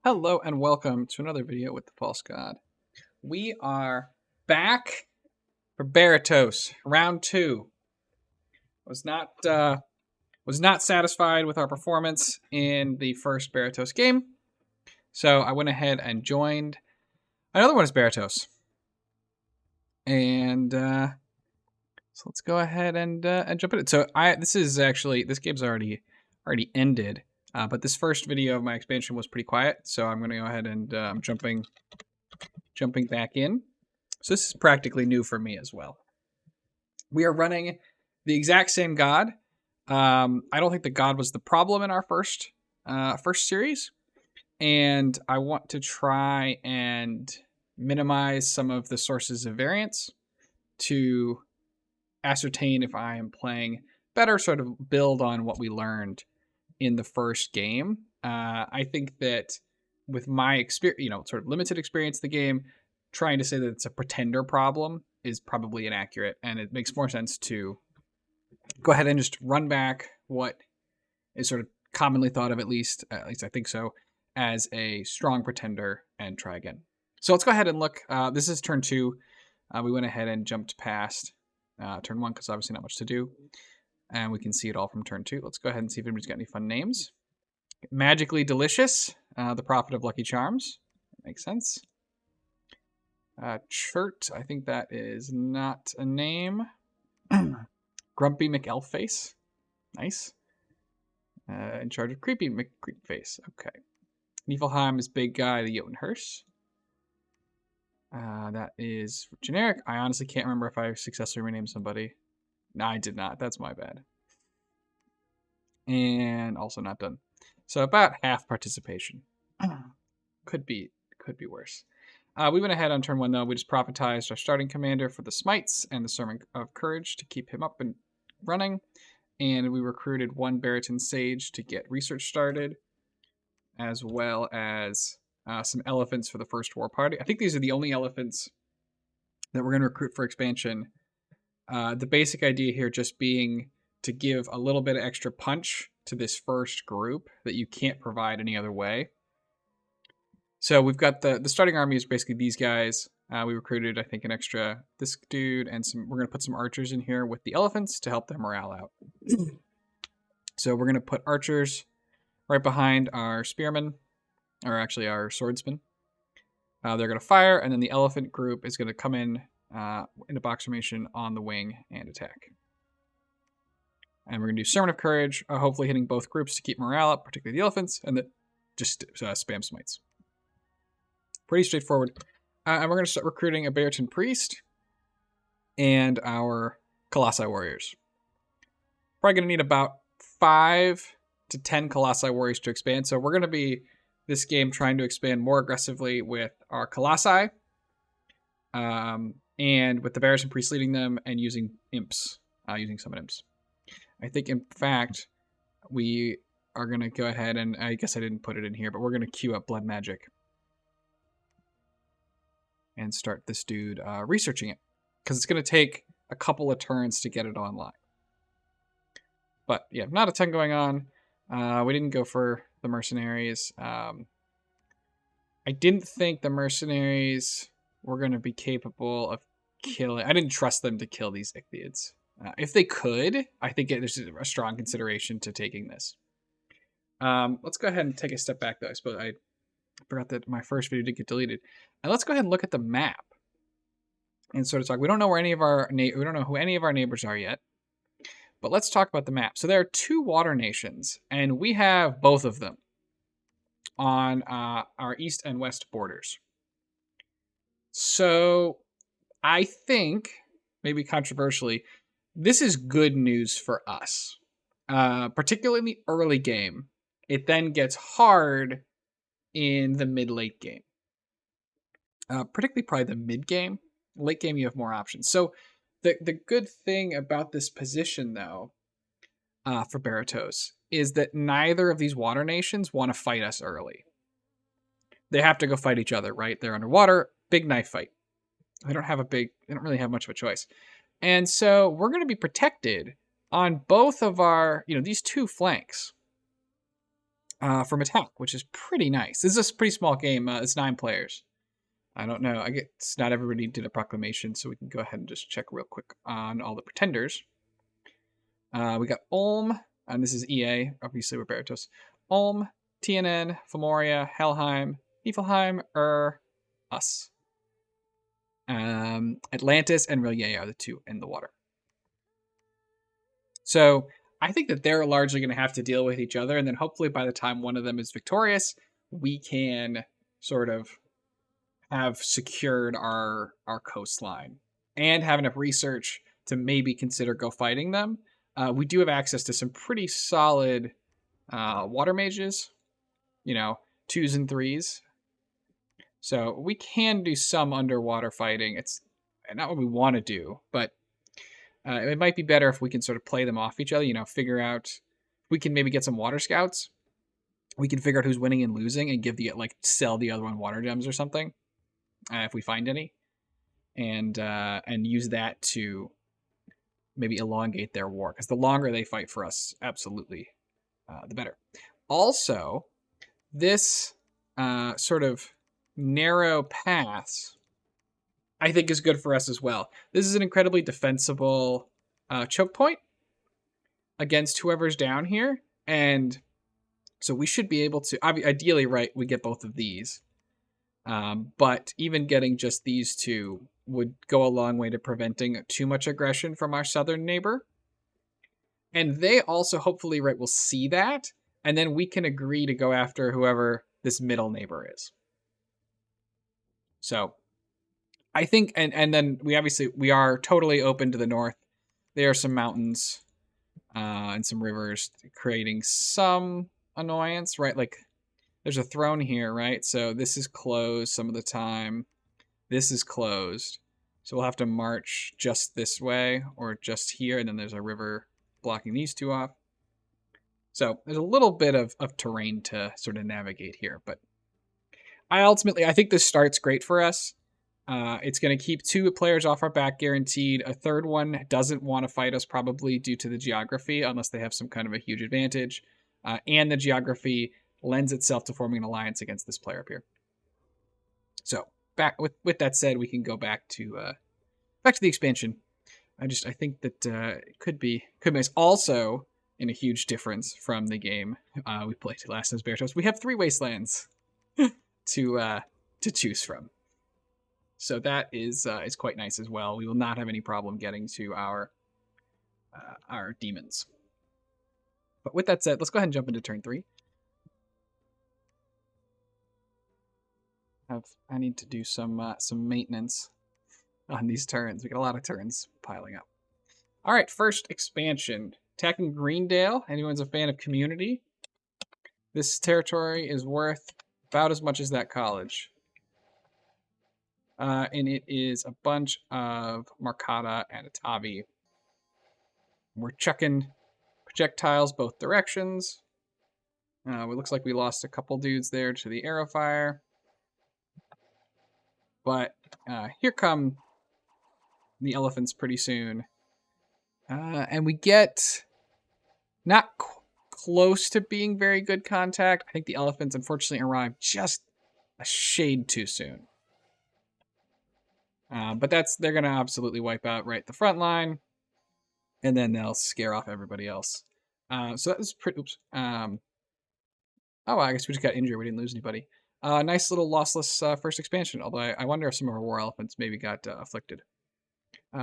Hello and welcome to another video with the False God. We are back for Berytos, round 2. Was not satisfied with our performance in the first Berytos game, so I went ahead and joined another one as Berytos. And so let's go ahead and jump in. So this game's already ended. But this first video of my expansion was pretty quiet, so I'm going to go ahead and I'm jumping back in. So this is practically new for me as well. We are running the exact same god. I don't think the god was the problem in our first series, and I want to try and minimize some of the sources of variance to ascertain if I am playing better, sort of build on what we learned in the first game. I think that with my experience, sort of limited experience in the game, trying to say that it's a pretender problem is probably inaccurate, and it makes more sense to go ahead and just run back what is sort of commonly thought of, at least I think so, as a strong pretender and try again. So let's go ahead and look. This is turn 2. We went ahead and jumped past turn 1 because obviously not much to do. And we can see it all from turn 2. Let's go ahead and see if anybody's got any fun names. Magically Delicious, the Prophet of Lucky Charms. That makes sense. Chert, I think that is not a name. Grumpy McElfface. Nice. In charge of Creepy McCreepface. Okay. Niflheim is Big Guy, the Jotunhearse. That is generic. I honestly can't remember if I successfully renamed somebody. No, I did not. That's my bad. And also not done. So about half participation. Could be worse. We went ahead on turn 1 though. We just prophetized our starting commander for the smites and the Sermon of Courage to keep him up and running. And we recruited 1 Beryton Sage to get research started, as well as some elephants for the first war party. I think these are the only elephants that we're going to recruit for expansion. The basic idea here just being to give a little bit of extra punch to this first group that you can't provide any other way. So we've got the starting army is basically these guys. We recruited, I think, an extra this dude and we're going to put some archers in here with the elephants to help their morale out. So we're going to put archers right behind our spearmen, or actually our swordsmen. They're going to fire, and then the elephant group is going to come in a box formation on the wing and attack. And we're going to do Sermon of Courage, hopefully hitting both groups to keep morale up, particularly the elephants, and then just spam smites. Pretty straightforward. And we're going to start recruiting a Beryton Priest and our Colossi Warriors. Probably going to need about 5 to 10 Colossi Warriors to expand, so we're going to be, this game, trying to expand more aggressively with our Colossi, and with the Beryton Priest leading them and using imps, using summon imps. I think, in fact, we are going to go ahead and, I guess I didn't put it in here, but we're going to queue up Blood Magic and start this dude researching it, because it's going to take a couple of turns to get it online. But yeah, not a ton going on. We didn't go for the mercenaries. I didn't think the mercenaries were going to be capable of killing. I didn't trust them to kill these Ichthyeids. If they could, I think there's a strong consideration to taking this. Let's go ahead and take a step back, though. I suppose I forgot that my first video did get deleted. And let's go ahead and look at the map and sort of talk. We don't know where any of our we don't know who any of our neighbors are yet, but let's talk about the map. So there are 2 water nations, and we have both of them on our east and west borders. So I think, maybe controversially, this is good news for us, particularly in the early game. It then gets hard in the mid-late game, particularly probably the mid-game. Late game, you have more options. So the good thing about this position, though, for Berytos, is that neither of these water nations want to fight us early. They have to go fight each other, right? They're underwater, big knife fight. They don't really have much of a choice. And so we're going to be protected on both of our, these 2 flanks. from attack, which is pretty nice. This is a pretty small game. It's 9 players. I don't know. I guess not everybody did a proclamation, so we can go ahead and just check real quick on all the pretenders. We got Ulm, and this is EA. Obviously, we're Berytos. Ulm, TNN, Femoria, Helheim, Niflheim, us. Atlantis and Rillier are the 2 in the water. So I think that they're largely going to have to deal with each other, and then hopefully by the time one of them is victorious, we can sort of have secured our coastline and have enough research to maybe consider go fighting them. We do have access to some pretty solid water mages, 2s and 3s. So we can do some underwater fighting. It's not what we want to do, but it might be better if we can sort of play them off each other, figure out, we can maybe get some water scouts. We can figure out who's winning and losing and sell the other one water gems or something, if we find any, and use that to maybe elongate their war, because the longer they fight for us, absolutely, the better. Also, this sort of narrow path, I think, is good for us as well. This is an incredibly defensible choke point against whoever's down here, and so we should be able to, ideally, right, we get both of these. But even getting just these 2 would go a long way to preventing too much aggression from our southern neighbor. And they also, hopefully, right, will see that, and then we can agree to go after whoever this middle neighbor is. So I think, and then we are totally open to the north. There are some mountains and some rivers creating some annoyance, right? Like, there's a throne here, right? So this is closed some of the time. This is closed. So we'll have to march just this way or just here, and then there's a river blocking these 2 off. So there's a little bit of terrain to sort of navigate here, but I think this start's great for us. It's going to keep 2 players off our back guaranteed. A third one doesn't want to fight us, probably due to the geography, unless they have some kind of a huge advantage. And the geography lends itself to forming an alliance against this player up here. So back with that said, we can go back to the expansion. I think that it could be nice. Also, in a huge difference from the game we played last as Berytos, we have 3 wastelands to choose from. So that is quite nice as well. We will not have any problem getting to our demons. But with that said, let's go ahead and jump into turn 3. I need to do some maintenance on these turns. We got a lot of turns piling up. All right, first expansion, attacking Greendale. Anyone's a fan of Community? This territory is worth about as much as that college. And it is a bunch of Marcata and Atavi. We're chucking projectiles both directions. It looks like we lost a couple dudes there to the arrow fire. But here come the elephants pretty soon. And we get not close to being very good contact. I think the elephants unfortunately arrived just a shade too soon. But they're going to absolutely wipe out right the front line. And then they'll scare off everybody else. So that was pretty... Oops. Oh, I guess we just got injured. We didn't lose anybody. Nice little lossless first expansion, although I wonder if some of our war elephants maybe got afflicted.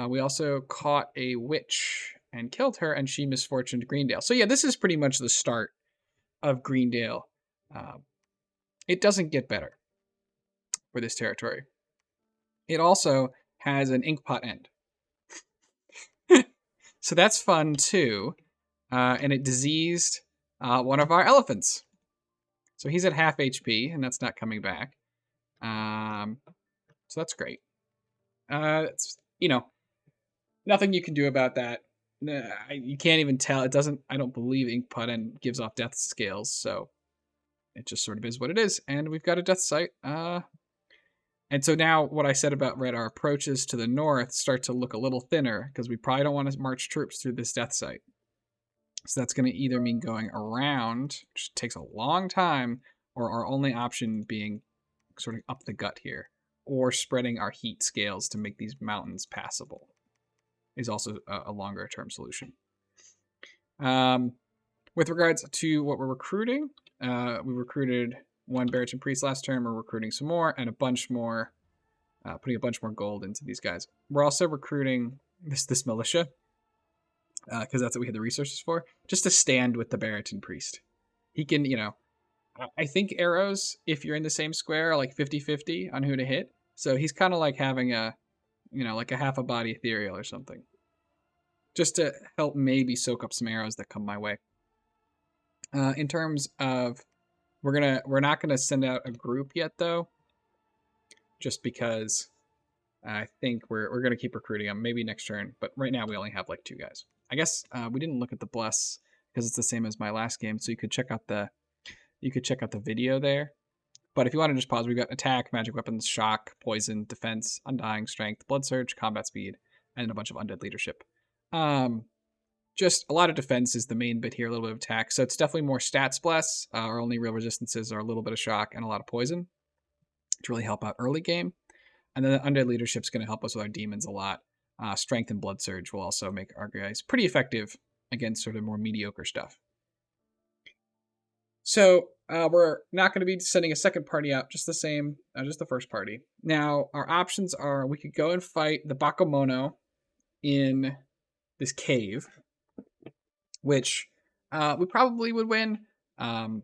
We also caught a witch and killed her, and she misfortuned Greendale. So yeah, this is pretty much the start of Greendale. It doesn't get better for this territory. It also has an inkpot end. So that's fun too. And it diseased one of our elephants. So he's at half HP, and that's not coming back. So that's great. It's, nothing you can do about that. You can't even tell. It doesn't, I don't believe Inkpot End gives off death scales, so it just sort of is what it is. And we've got a death site. And so now what I said about our approaches to the north start to look a little thinner, because we probably don't want to march troops through this death site. So that's going to either mean going around, which takes a long time, or our only option being sort of up the gut here, or spreading our heat scales to make these mountains passable is also a longer term solution. With regards to what we're recruiting, we recruited one Beryton priest last term. We're recruiting some more and a bunch more, putting a bunch more gold into these guys. We're also recruiting this militia because that's what we had the resources for, just to stand with the Beryton priest. He can, I think arrows, if you're in the same square, are like 50-50 on who to hit. So he's kind of like having a, like a half a body ethereal or something. Just to help maybe soak up some arrows that come my way. In terms of, we're not gonna send out a group yet though, just because I think we're gonna keep recruiting them maybe next turn. But right now we only have like 2 guys. I guess we didn't look at the bless because it's the same as my last game, so you could check out the video there. But if you want to just pause, we've got attack, magic weapons, shock, poison, defense, undying, strength, blood surge, combat speed, and a bunch of undead leadership. Just a lot of defense is the main bit here, a little bit of attack. So it's definitely more stats bless. Our only real resistances are a little bit of shock and a lot of poison to really help out early game. And then the undead leadership is going to help us with our demons a lot. Strength and blood surge will also make our guys pretty effective against sort of more mediocre stuff. So we're not going to be sending a second party out, just the same, just the first party. Now, our options are we could go and fight the Bakemono in this cave, which we probably would win. Can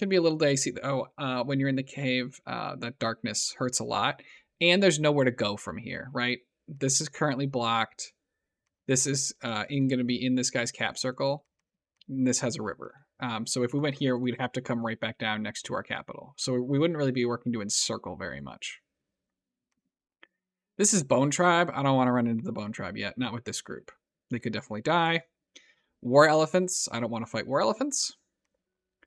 be a little dicey. When you're in the cave, that darkness hurts a lot. And there's nowhere to go from here, right? This is currently blocked. This is going to be in this guy's cap circle. And this has a river. So if we went here, we'd have to come right back down next to our capital. So we wouldn't really be working to encircle very much. This is Bone Tribe. I don't want to run into the Bone Tribe yet. Not with this group. They could definitely die. War Elephants. I don't want to fight War Elephants.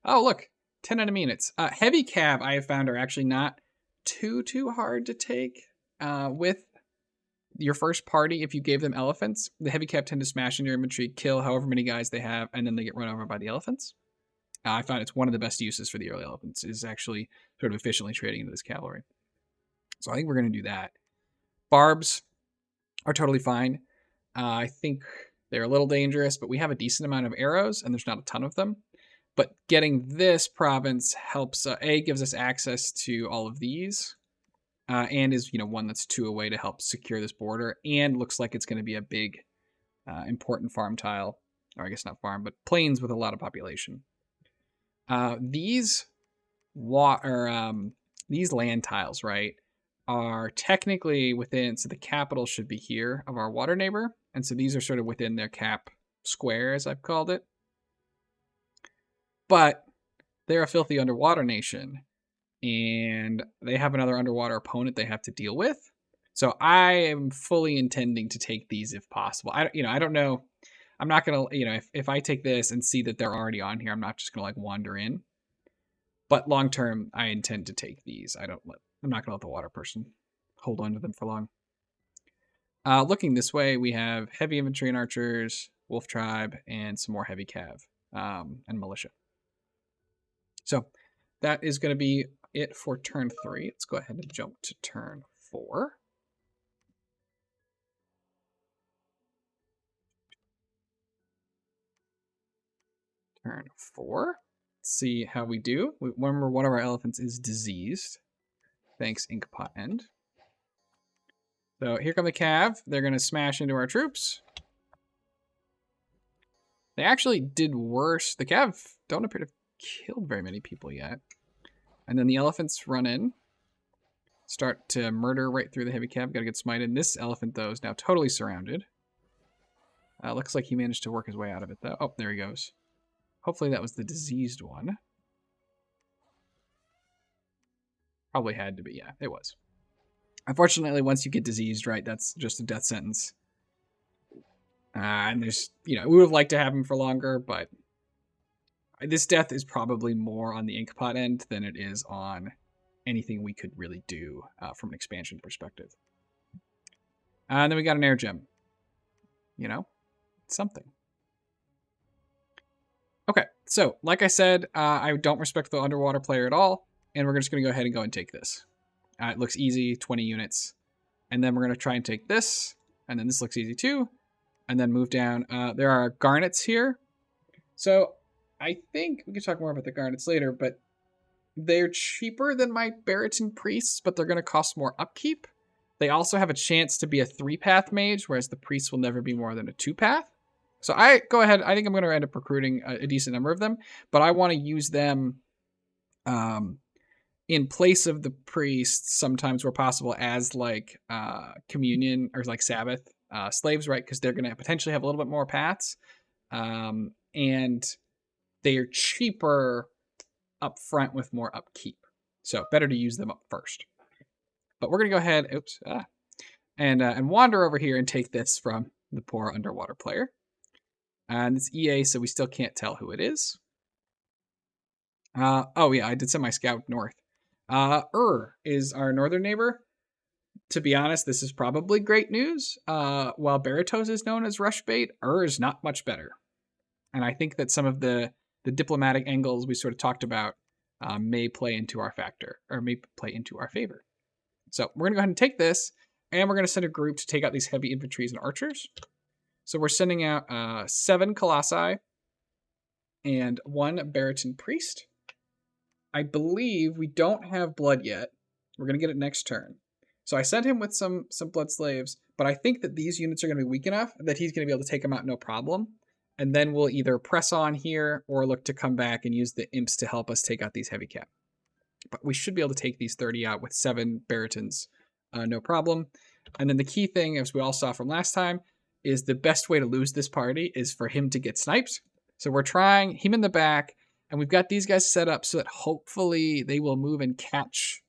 Oh, look. 10 enemy units. Heavy Cav, I have found, are actually not too hard to take with your first party. If you gave them elephants, the Heavy Cav tend to smash into your infantry, kill however many guys they have, and then they get run over by the elephants. I found it's one of the best uses for the early elephants is actually sort of efficiently trading into this cavalry. So I think we're going to do that. Barbs are totally fine. I think they're a little dangerous, but we have a decent amount of arrows, and there's not a ton of them. But getting this province helps, gives us access to all of these, and is, one that's 2 away to help secure this border, and looks like it's going to be a big, important farm tile, or I guess not farm, but plains with a lot of population. These land tiles, right, are technically within, so the capital should be here of our water neighbor, and so these are sort of within their cap square, as I've called it. But they're a filthy underwater nation, and they have another underwater opponent they have to deal with. So I am fully intending to take these if possible. I don't know. I'm not gonna, if I take this and see that they're already on here, I'm not just gonna like wander in. But long term, I intend to take these. I'm not gonna let the water person hold on to them for long. Looking this way, we have heavy infantry and archers, wolf tribe, and some more heavy cav and militia. So that is going to be it for turn 3. Let's go ahead and jump to turn 4. Turn 4. Let's see how we do. Remember, one of our elephants is diseased. Thanks, Inkpot End. So here come the cav. They're going to smash into our troops. They actually did worse. The cav don't appear to have killed very many people yet. And then the elephants run in. Start to murder right through the heavy cav. Got to get smited. This elephant, though, is now totally surrounded. Looks like he managed to work his way out of it, though. Oh, there he goes. Hopefully that was the diseased one. Probably had to be. Yeah, it was. Unfortunately, once you get diseased, right, that's just a death sentence. And there's, we would have liked to have him for longer, but this death is probably more on the Inkpot end than it is on anything we could really do from an expansion perspective. And then we got an air gem. Something. Okay, so like I said, I don't respect the underwater player at all, and we're just going to go ahead and go and take this. It looks easy, 20 units. And then we're going to try and take this, and then this looks easy too, and then move down. There are garnets here. So I think we can talk more about the garnets later, but they're cheaper than my Beryton priests, but they're going to cost more upkeep. They also have a chance to be a 3-path mage, whereas the priests will never be more than a 2-path. So I go ahead. I think I'm going to end up recruiting a decent number of them, but I want to use them in place of the priests sometimes where possible as like communion or like Sabbath slaves, right? Because they're going to potentially have a little bit more paths, and they are cheaper up front with more upkeep. So better to use them up first. But we're going to go ahead, and wander over here and take this from the poor underwater player. And it's EA, so we still can't tell who it is. Oh yeah, I did send my scout north. Is our northern neighbor. To be honest, this is probably great news. While Berytos is known as rush bait, is not much better. And I think that some of the diplomatic angles we sort of talked about may play into our factor, or may play into our favor. So we're going to go ahead and take this, and we're going to send a group to take out these heavy infantries and archers. So we're sending out 7 colossi and 1 Beryton priest. I believe we don't have blood yet. We're going to get it next turn. So I sent him with some blood slaves, but I think that these units are going to be weak enough that he's going to be able to take them out no problem. And then we'll either press on here or look to come back and use the imps to help us take out these heavy cap. But we should be able to take these 30 out with 7 Berytons, no problem. And then the key thing, as we all saw from last time, is the best way to lose this party is for him to get sniped. So we're trying him in the back, and we've got these guys set up so that hopefully they will move and catch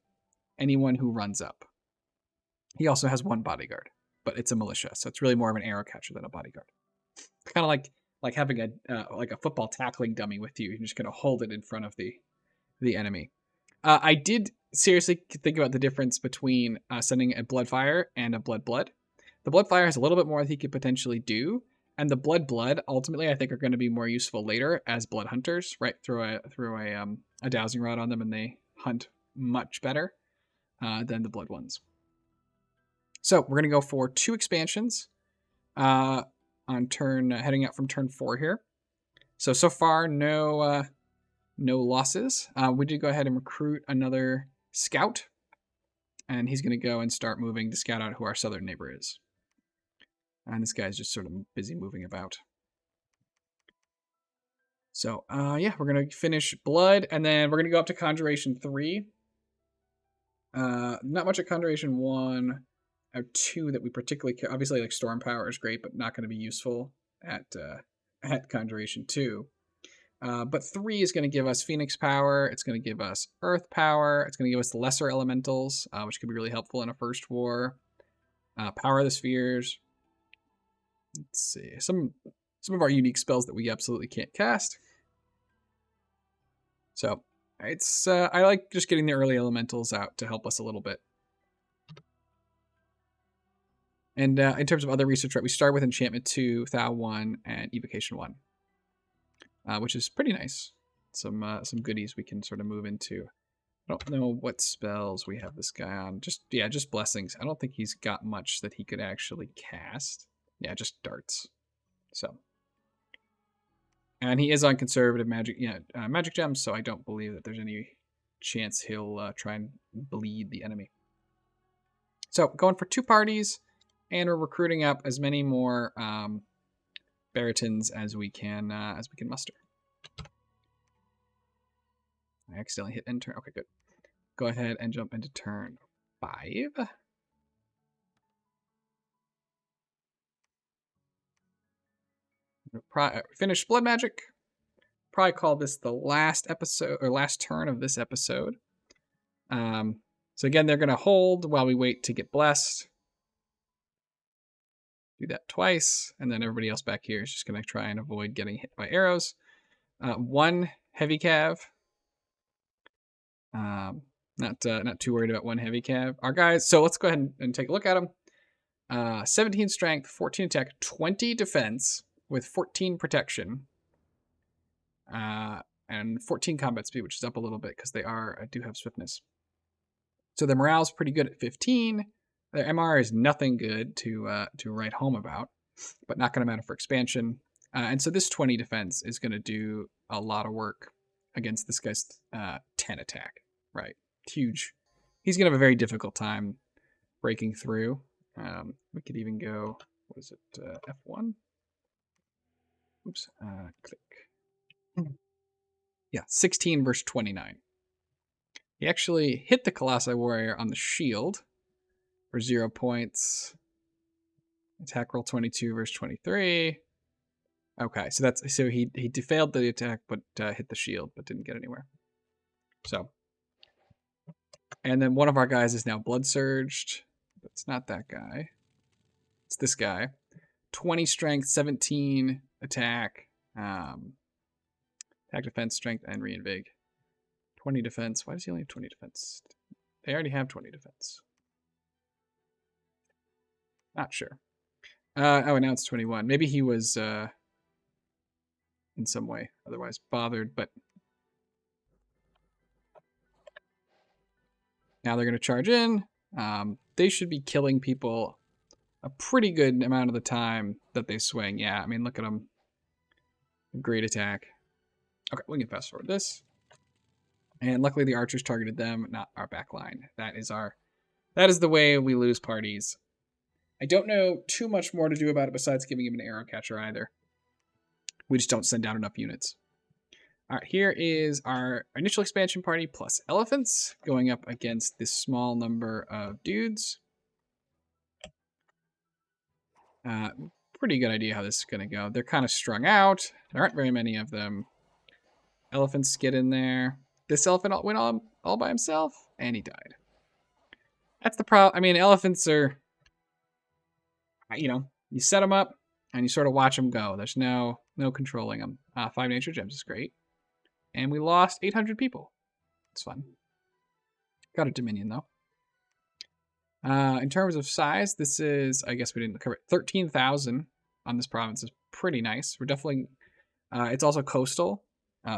anyone who runs up. He also has 1 bodyguard, but it's a militia, so it's really more of an arrow catcher than a bodyguard. Kind of like having a football tackling dummy with you. You're just going to hold it in front of the enemy. I did seriously think about the difference between sending a Bloodfire and a Blood. The Bloodfire has a little bit more that he could potentially do, and the Blood ultimately I think are going to be more useful later as Blood Hunters, right? Throw a dowsing rod on them, and they hunt much better than the Blood ones. So we're going to go for 2 expansions on turn, heading out from turn 4 here. So far, no losses. We did go ahead and recruit another scout, and he's going to go and start moving to scout out who our southern neighbor is. And this guy's just sort of busy moving about. So, yeah, we're going to finish Blood, and then we're going to go up to Conjuration 3. Not much at Conjuration 1 or 2 that we particularly care. Obviously, like Storm Power is great, but not going to be useful at Conjuration 2. But 3 is going to give us Phoenix Power. It's going to give us Earth Power. It's going to give us the Lesser Elementals, which could be really helpful in a First War. Power of the Spheres. Let's see. Some of our unique spells that we absolutely can't cast. So it's I like just getting the early elementals out to help us a little bit. And in terms of other research, right, we start with Enchantment 2, Thou 1, and Evocation 1, which is pretty nice. Some goodies we can sort of move into. I don't know what spells we have this guy on. Just blessings. I don't think he's got much that he could actually cast. Yeah, just darts. So, and he is on conservative magic, magic gems. So I don't believe that there's any chance he'll try and bleed the enemy. So going for 2 parties, and we're recruiting up as many more Berytons as we can muster. I accidentally hit end turn. Okay, good. Go ahead and jump into turn 5. Finish Blood Magic. Probably call this the last episode or last turn of this episode. So again, they're going to hold while we wait to get blessed. Do that twice, and then everybody else back here is just going to try and avoid getting hit by arrows. 1 heavy cav. Not too worried about 1 heavy cav. Our guys. So let's go ahead and take a look at them. 17 strength, 14 attack, 20 defense with 14 protection. and 14 combat speed, which is up a little bit because they do have swiftness. So their morale's pretty good at 15. Their MR is nothing good to write home about, but not going to matter for expansion. And so this 20 defense is going to do a lot of work against this guy's 10 attack, right? Huge. He's going to have a very difficult time breaking through. We could even go, what is it, F1? Oops, click. Yeah, 16 versus 29. He actually hit the Colossi Warrior on the shield for 0 points. Attack roll 22 versus 23. Okay, so he failed the attack, but hit the shield, but didn't get anywhere. So, and then one of our guys is now blood surged. It's not that guy. It's this guy. 20 strength, 17 attack, attack, defense, strength, and reinvig. 20 defense. Why does he only have 20 defense? They already have 20 defense. Not sure. Oh, now it's 21. Maybe he was in some way otherwise bothered, but now they're going to charge in. They should be killing people a pretty good amount of the time that they swing. Yeah, I mean, look at them. Great attack. Okay, we can fast forward this. And luckily the archers targeted them, not our back line. That is the way we lose parties. I don't know too much more to do about it besides giving him an arrow catcher either. We just don't send down enough units. All right, here is our initial expansion party plus elephants going up against this small number of dudes. Pretty good idea how this is going to go. They're kind of strung out. There aren't very many of them. Elephants get in there. This elephant went all by himself, and he died. That's the problem. I mean, elephants are, you set them up, and you sort of watch them go. There's no controlling them. 5 nature gems is great. And we lost 800 people. It's fun. Got a Dominion, though. In terms of size, this is, I guess we didn't cover it, 13,000 on this province is pretty nice. We're definitely, it's also coastal.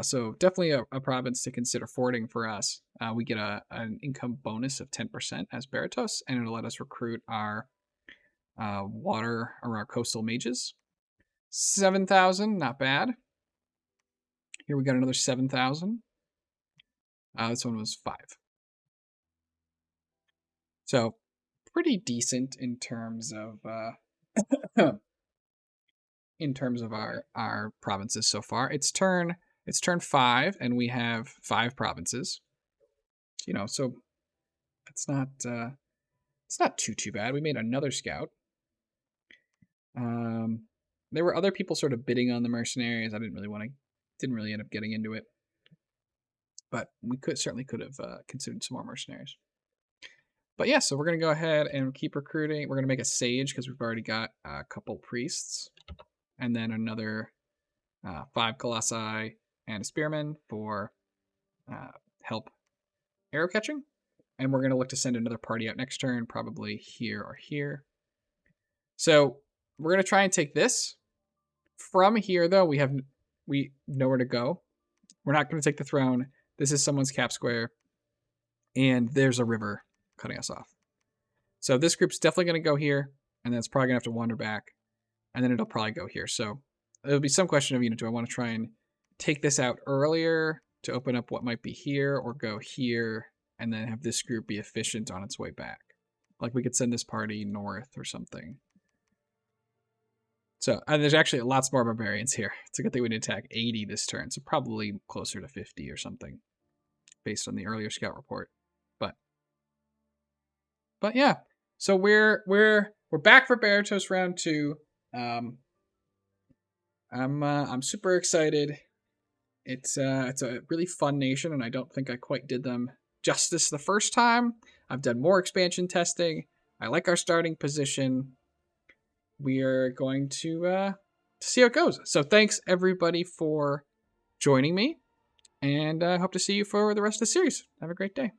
So definitely a province to consider forwarding for us. We get an income bonus of 10% as Berytos, and it'll let us recruit our water or our coastal mages. 7,000, not bad. Here we got another 7,000. This one was 5. So pretty decent in terms of our provinces so far. It's turn 5, and we have 5 provinces. So it's not too bad. We made another scout. There were other people sort of bidding on the mercenaries. I didn't really end up getting into it, but we certainly could have considered some more mercenaries. But yeah, so we're gonna go ahead and keep recruiting. We're gonna make a sage because we've already got a couple priests, and then another 5 colossi and a spearman for help arrow catching. And we're gonna look to send another party out next turn, probably here or here. So we're gonna try and take this. From here, though, we have nowhere to go. We're not going to take the throne. This is someone's cap square, and there's a river cutting us off. So this group's definitely going to go here, and then it's probably going to have to wander back, and then it'll probably go here. So there'll be some question of, do I want to try and take this out earlier to open up what might be here, or go here and then have this group be efficient on its way back? Like we could send this party north or something. So, and there's actually lots more barbarians here. It's a good thing we didn't attack 80 this turn, so probably closer to 50 or something, based on the earlier scout report. But yeah, so we're back for Berytos round 2. I'm super excited. It's a really fun nation, and I don't think I quite did them justice the first time. I've done more expansion testing. I like our starting position. We are going to see how it goes. So thanks everybody for joining me, and I hope to see you for the rest of the series. Have a great day.